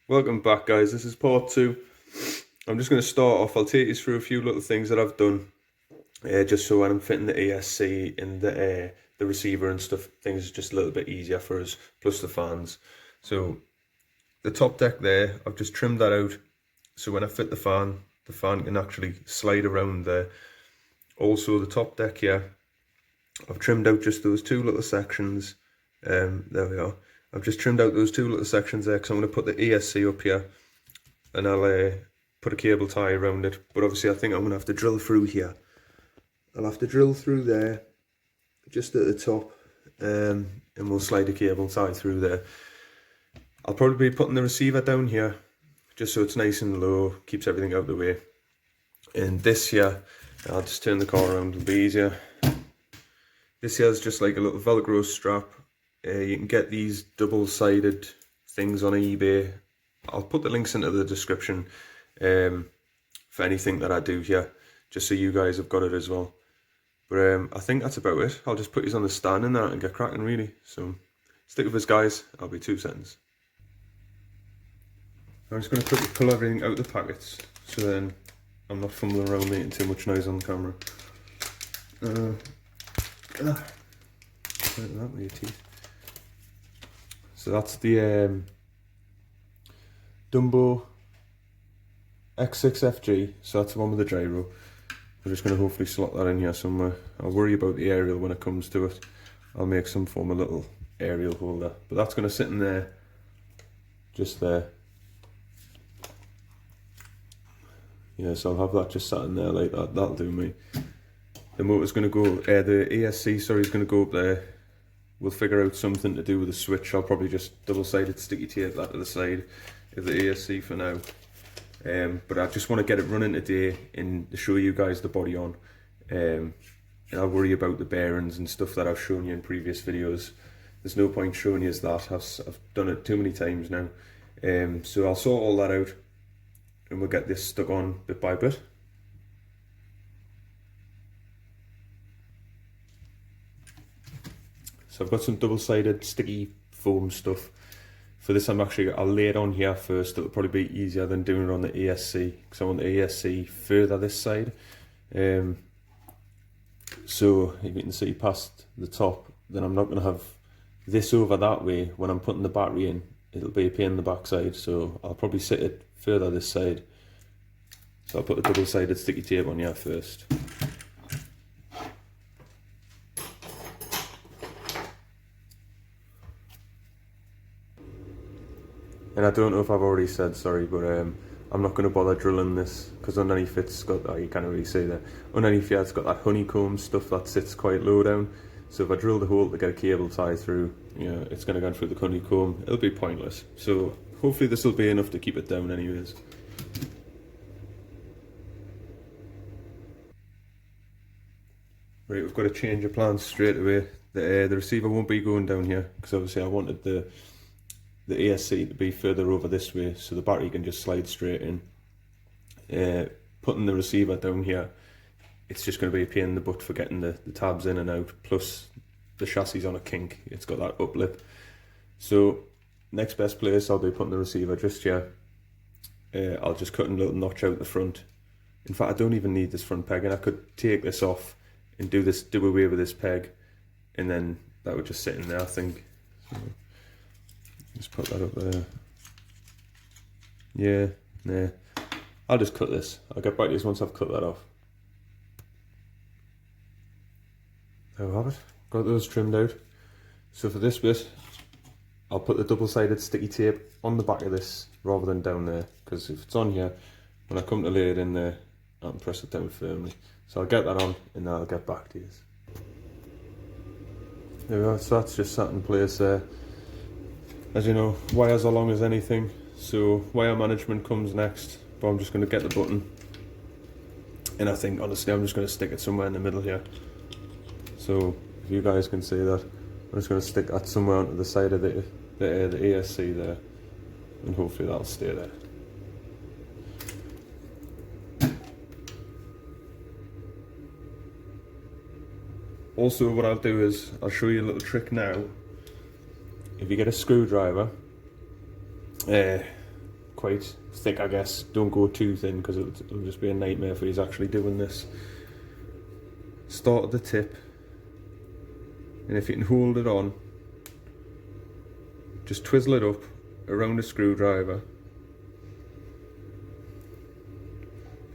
Welcome back, guys. This is part 2. I'm just going to start off. I'll take you through a few little things that I've done, just so when I'm fitting the ESC and the receiver and stuff, things are just a little bit easier for us, plus the fans. So the top deck there, I've just trimmed that out, so when I fit the fan can actually slide around there. Also the top deck here, I've trimmed out just those two little sections. There we are. I've just trimmed out those two little sections there because I'm going to put the ESC up here, and I'll put a cable tie around it. But obviously I think I'm going to have to drill through here. I'll have to drill through there, just at the top, and we'll slide a cable tie through there. I'll probably be putting the receiver down here, just so it's nice and low, keeps everything out of the way. And this here, I'll just turn the car around, it'll be easier. This here is just like a little Velcro strap. You can get these double-sided things on eBay. I'll put the links into the description for anything that I do here, just so you guys have got it as well. But I think that's about it. I'll just put these on the stand and that and get cracking, really. So stick with us, guys. I'll be 2 seconds. I'm just going to quickly pull everything out of the packets, so then I'm not fumbling around making too much noise on the camera. That with your teeth. So that's the Dumbo X6FG, so that's the one with the gyro. I'm just going to hopefully slot that in here somewhere. I'll worry about the aerial when it comes to it. I'll make some form of little aerial holder, but that's going to sit in there, just there. Yeah, so I'll have that just sat in there like that. That'll do me. The motor's going to go, the ESC, sorry, is going to go up there. We'll figure out something to do with the switch. I'll probably just double-sided sticky tape that to the side of the ESC for now. But I just want to get it running today and show you guys the body on. And I'll worry about the bearings and stuff that I've shown you in previous videos. There's no point showing you that. I've done it too many times now. So I'll sort all that out and we'll get this stuck on bit by bit. So I've got some double-sided sticky foam stuff. For this I'll lay it on here first. It'll probably be easier than doing it on the ESC, because I want the ESC further this side. So if you can see past the top, then I'm not going to have this over that way. When I'm putting the battery in, it'll be a pain in the backside, so I'll probably sit it further this side. So I'll put the double-sided sticky tape on here first. And I don't know if I've already said, sorry, but I'm not going to bother drilling this, because underneath it's got, oh, you can't really see that, underneath here it's got that honeycomb stuff that sits quite low down. So if I drill the hole to get a cable tie through, you know, it's going to go through the honeycomb. It'll be pointless. So hopefully this will be enough to keep it down anyways. Right, we've got to change of plans straight away. The receiver won't be going down here, because obviously I wanted the ESC to be further over this way, so the battery can just slide straight in. Putting the receiver down here, it's just going to be a pain in the butt for getting the tabs in and out, plus the chassis is on a kink, it's got that up lip. So next best place, I'll be putting the receiver just here. I'll just cut a little notch out the front. In fact, I don't even need this front peg, and I could take this off and do away with this peg, and then that would just sit in there, I think. So, just put that up there. Yeah, nah. I'll just cut this. I'll get back to this once I've cut that off. There we have it. Got those trimmed out. So for this bit, I'll put the double-sided sticky tape on the back of this rather than down there, because if it's on here, when I come to lay it in there, I can press it down firmly. So I'll get that on and then I'll get back to you. There we are. So that's just sat in place there. As you know, wires are long as anything, so wire management comes next, but I'm just going to get the button, and I think honestly I'm just going to stick it somewhere in the middle here. So if you guys can see that, I'm just going to stick that somewhere onto the side of the ESC there, and hopefully that'll stay there. Also, what I'll do is I'll show you a little trick now. If you get a screwdriver, quite thick, I guess. Don't go too thin because it'll just be a nightmare for you actually doing this. Start at the tip, and if you can hold it on, just twizzle it up around a screwdriver.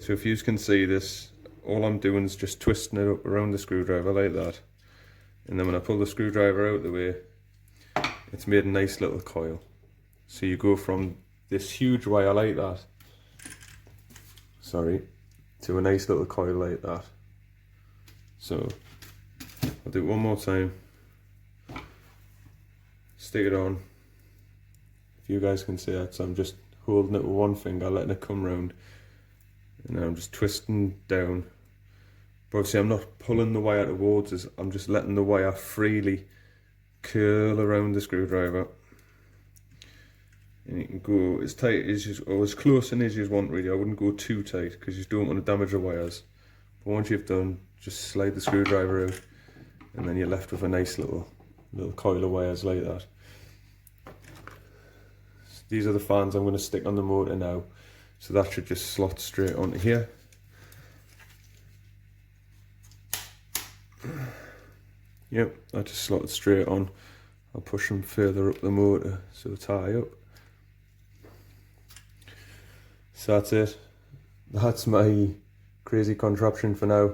So if you can see this, all I'm doing is just twisting it up around the screwdriver like that. And then when I pull the screwdriver out of the way, it's made a nice little coil. So you go from this huge wire like that, to a nice little coil like that. So I'll do it one more time. Stick it on. If you guys can see that, so I'm just holding it with one finger, letting it come round. And then I'm just twisting down. But obviously I'm not pulling the wire towards us, I'm just letting the wire freely curl around the screwdriver. And you can go as tight as you, or as close in as you want really. I wouldn't go too tight because you don't want to damage the wires. But once you've done, just slide the screwdriver out, and then you're left with a nice little coil of wires like that. So these are the fans I'm going to stick on the motor now. So that should just slot straight onto here. Yep, that just slotted straight on. I'll push them further up the motor so it's high up. So that's it. That's my crazy contraption for now.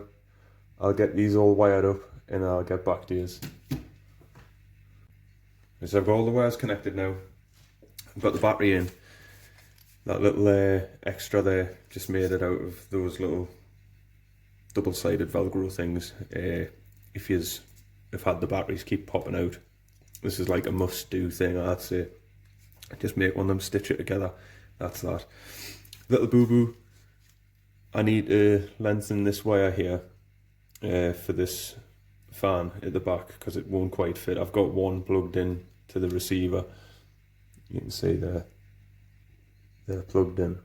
I'll get these all wired up and I'll get back to you. So I've got all the wires connected now. I've got the battery in. That little extra there, just made it out of those little double-sided Velcro things. If you've had the batteries keep popping out, this is like a must-do thing, I'd say. Just make one of them, stitch it together. That's that. Little boo-boo. I need to lengthen this wire here for this fan at the back because it won't quite fit. I've got one plugged in to the receiver. You can see there. They're plugged in.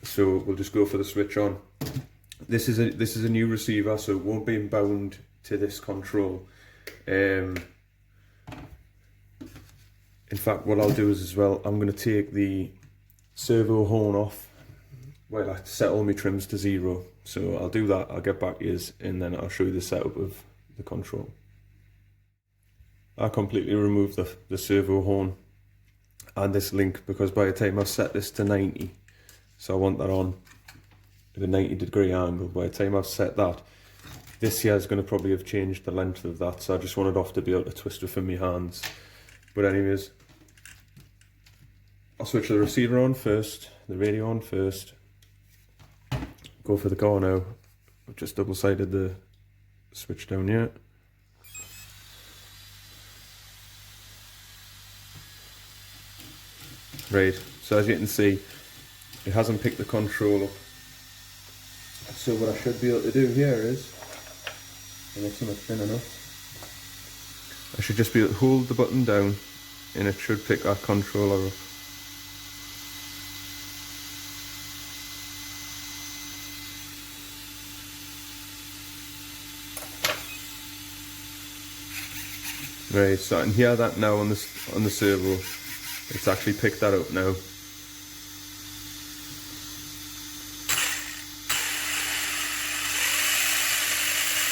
So we'll just go for the switch on. This is a new receiver, so it won't be bound to this control. In fact, what I'll do is as well, I'm going to take the servo horn off while I set all my trims to 0. So I'll do that, I'll get back to you, and then I'll show you the setup of the control. I completely removed the servo horn and this link because by the time I've set this to 90, so I want that on at a 90-degree angle. By the time I've set that, this here is going to probably have changed the length of that, so I just want it off to be able to twist it from my hands. But anyways, I'll switch the receiver on first, the radio on first, go for the car now. I've just double-sided the switch down here. Right, so as you can see, it hasn't picked the control up. So what I should be able to do here is, and it's not thin enough, I should just be able to hold the button down and it should pick that controller up. Right, so I can hear that now on the servo. It's actually picked that up now.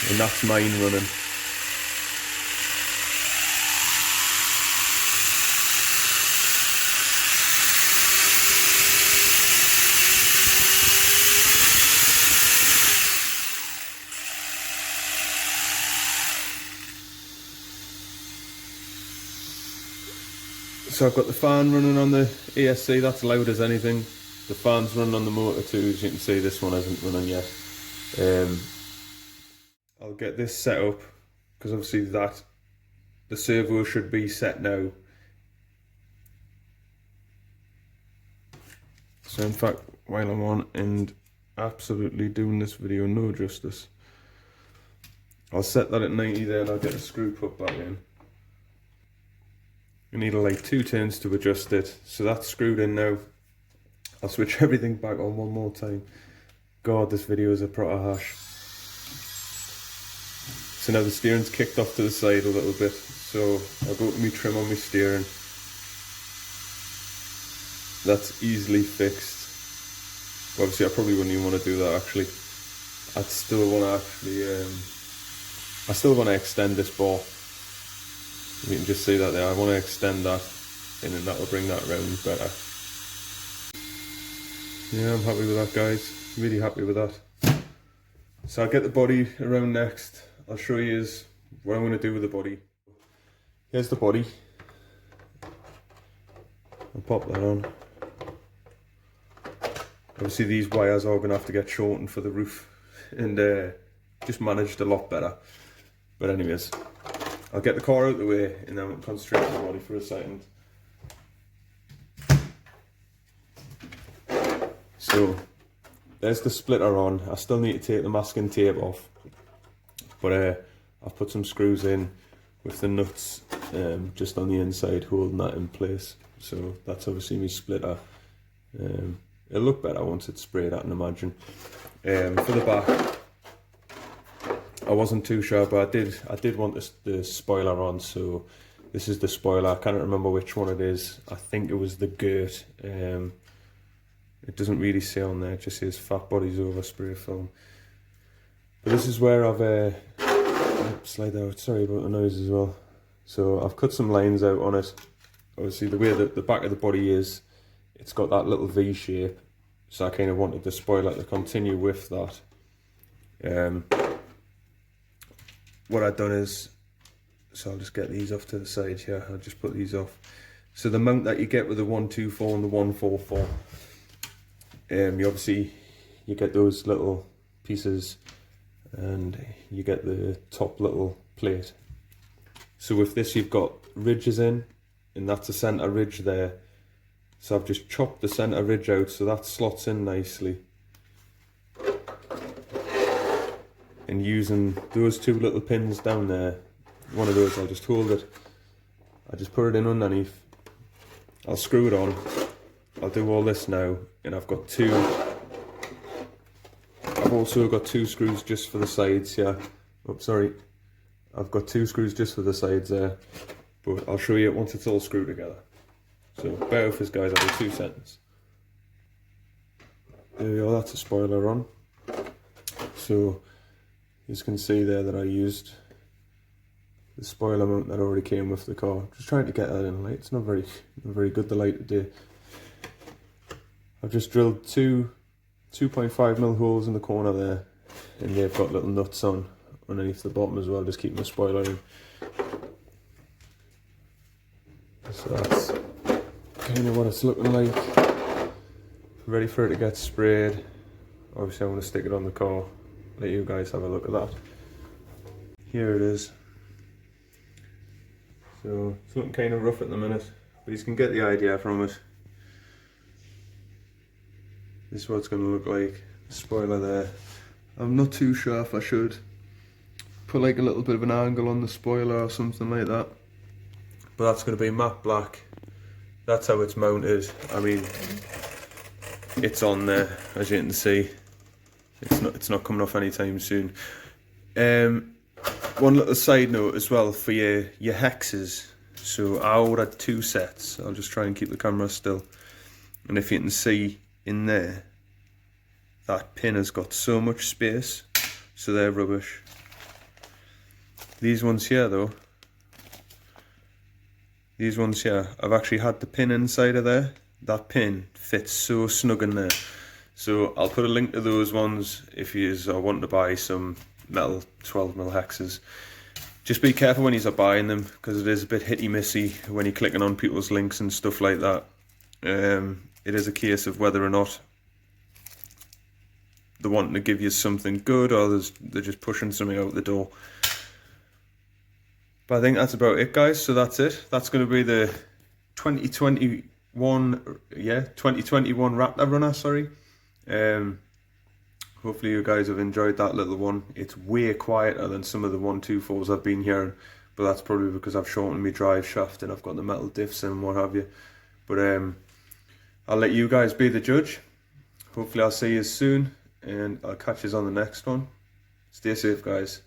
And that's mine running. So I've got the fan running on the ESC, that's loud as anything. The fan's running on the motor too, as you can see this one hasn't run on yet. I'll get this set up, because obviously the servo should be set now. So in fact, while I'm on and absolutely doing this video no justice, I'll set that at 90 there and I'll get the screw put back in. You need like 2 turns to adjust it, so that's screwed in now. I'll switch everything back on one more time. God, this video is a proper hash. So now the steering's kicked off to the side a little bit, so I'll go to my trim on my steering. that's easily fixed. Obviously I probably wouldn't even want to do that actually. I still want to extend this bar. You can just see that there. I want to extend that, and then that will bring that round better. Yeah, I'm happy with that, guys. Really happy with that. So I'll get the body around next. I'll show you what I'm going to do with the body. Here's the body. I'll pop that on. Obviously these wires are going to have to get shortened for the roof, and just managed a lot better. But anyways, I'll get the car out of the way and then we'll concentrate on the body for a second. So there's the splitter on. I still need to take the masking tape off, but I've put some screws in with the nuts just on the inside, holding that in place. So that's obviously my splitter. It'll look better once it's sprayed, I can imagine. For the back, I wasn't too sure, but I did want the spoiler on. So this is the spoiler. I can't remember which one it is. I think it was the girt. It doesn't really say on there. It just says fat bodies over spray film. But this is where I've slide out. Sorry about the noise as well. So I've cut some lines out on it. Obviously the way that the back of the body is, it's got that little V shape, so I kind of wanted the spoiler to continue with that. What I've done is, so I'll just get these off to the side here. I'll just put these off. So the mount that you get with the 124 and the 144, you get those little pieces, and you get the top little plate. So with this you've got ridges in, and that's a centre ridge there. So I've just chopped the centre ridge out so that slots in nicely. And using those two little pins down there, one of those, I'll just hold it. I just put it in underneath. I'll screw it on. I'll do all this now, and I've also got two screws just for the sides here. Oh, sorry. I've got two screws just for the sides there, but I'll show you it once it's all screwed together. So bear with us, guys, I'll do 2 seconds. There we go, that's a spoiler on. So you can see there that I used the spoiler mount that already came with the car. Just trying to get that in light. It's not very good, the light today. I've just drilled two 2.5mm holes in the corner there, and they've got little nuts on underneath the bottom as well, just keeping the spoiler in. So that's kind of what it's looking like. Ready for it to get sprayed. Obviously I'm going to stick it on the car, let you guys have a look at that. Here it is. So it's looking kind of rough at the minute, but you can get the idea from it. This is what it's going to look like. The spoiler there. I'm not too sure if I should put like a little bit of an angle on the spoiler or something like that, but that's going to be matte black. That's how it's mounted. I mean, it's on there, as you can see. It's not coming off anytime soon. One little side note as well for your hexes. So I ordered 2 sets. I'll just try and keep the camera still. And if you can see in there, that pin has got so much space, so they're rubbish. These ones here though, I've actually had the pin inside of there. That pin fits so snug in there. So I'll put a link to those ones if you are wanting to buy some metal 12mm hexes. Just be careful when you're buying them, because it is a bit hitty-missy when you're clicking on people's links and stuff like that. It is a case of whether or not they're wanting to give you something good, or they're just pushing something out the door. But I think that's about it, guys. So that's it. That's going to be the 2021 Raptor runner, sorry. Hopefully you guys have enjoyed that little one. It's way quieter than some of the 124s I've been hearing, but that's probably because I've shortened my drive shaft and I've got the metal diffs and what have you. But I'll let you guys be the judge. Hopefully I'll see you soon, and I'll catch you on the next one. Stay safe, guys.